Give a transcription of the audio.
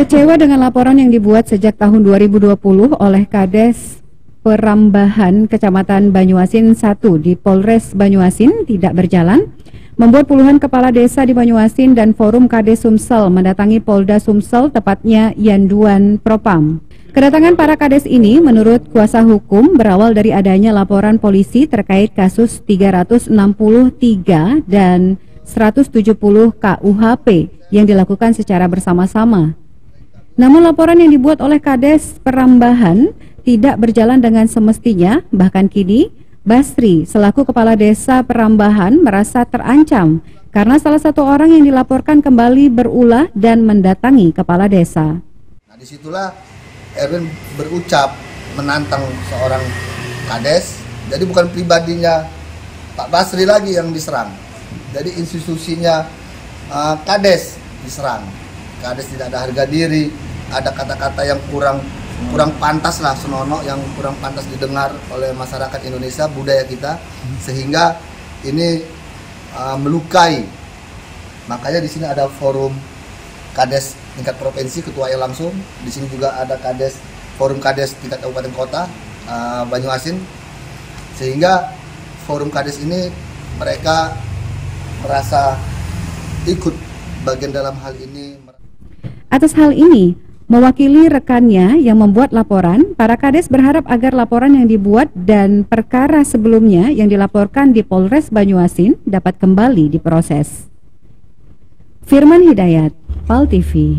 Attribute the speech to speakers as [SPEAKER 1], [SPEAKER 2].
[SPEAKER 1] Kecewa dengan laporan yang dibuat sejak tahun 2020 oleh Kades Perambahan Kecamatan Banyuasin 1 di Polres Banyuasin tidak berjalan, membuat puluhan kepala desa di Banyuasin dan Forum Kades Sumsel mendatangi Polda Sumsel, tepatnya Yanduan Propam. Kedatangan para kades ini menurut kuasa hukum berawal dari adanya laporan polisi terkait kasus 363 dan 170 KUHP yang dilakukan secara bersama-sama. Namun laporan yang dibuat oleh Kades Perambahan tidak berjalan dengan semestinya, bahkan kini Basri selaku Kepala Desa Perambahan merasa terancam karena salah satu orang yang dilaporkan kembali berulah dan mendatangi Kepala Desa.
[SPEAKER 2] Nah, disitulah Erwin berucap menantang seorang Kades, jadi bukan pribadinya Pak Basri lagi yang diserang, jadi institusinya Kades diserang. Kades tidak ada harga diri, ada kata-kata yang kurang pantas lah, senonoh, yang kurang pantas didengar oleh masyarakat Indonesia, budaya kita, sehingga ini melukai. Makanya di sini ada forum Kades tingkat provinsi, ketuanya langsung. Di sini juga ada Kades, forum Kades tingkat kabupaten kota Banyuasin, sehingga forum Kades ini mereka merasa ikut bagian dalam hal ini.
[SPEAKER 1] Atas hal ini, mewakili rekannya yang membuat laporan, para Kades berharap agar laporan yang dibuat dan perkara sebelumnya yang dilaporkan di Polres Banyuasin dapat kembali diproses. Firman Hidayat, PAL TV.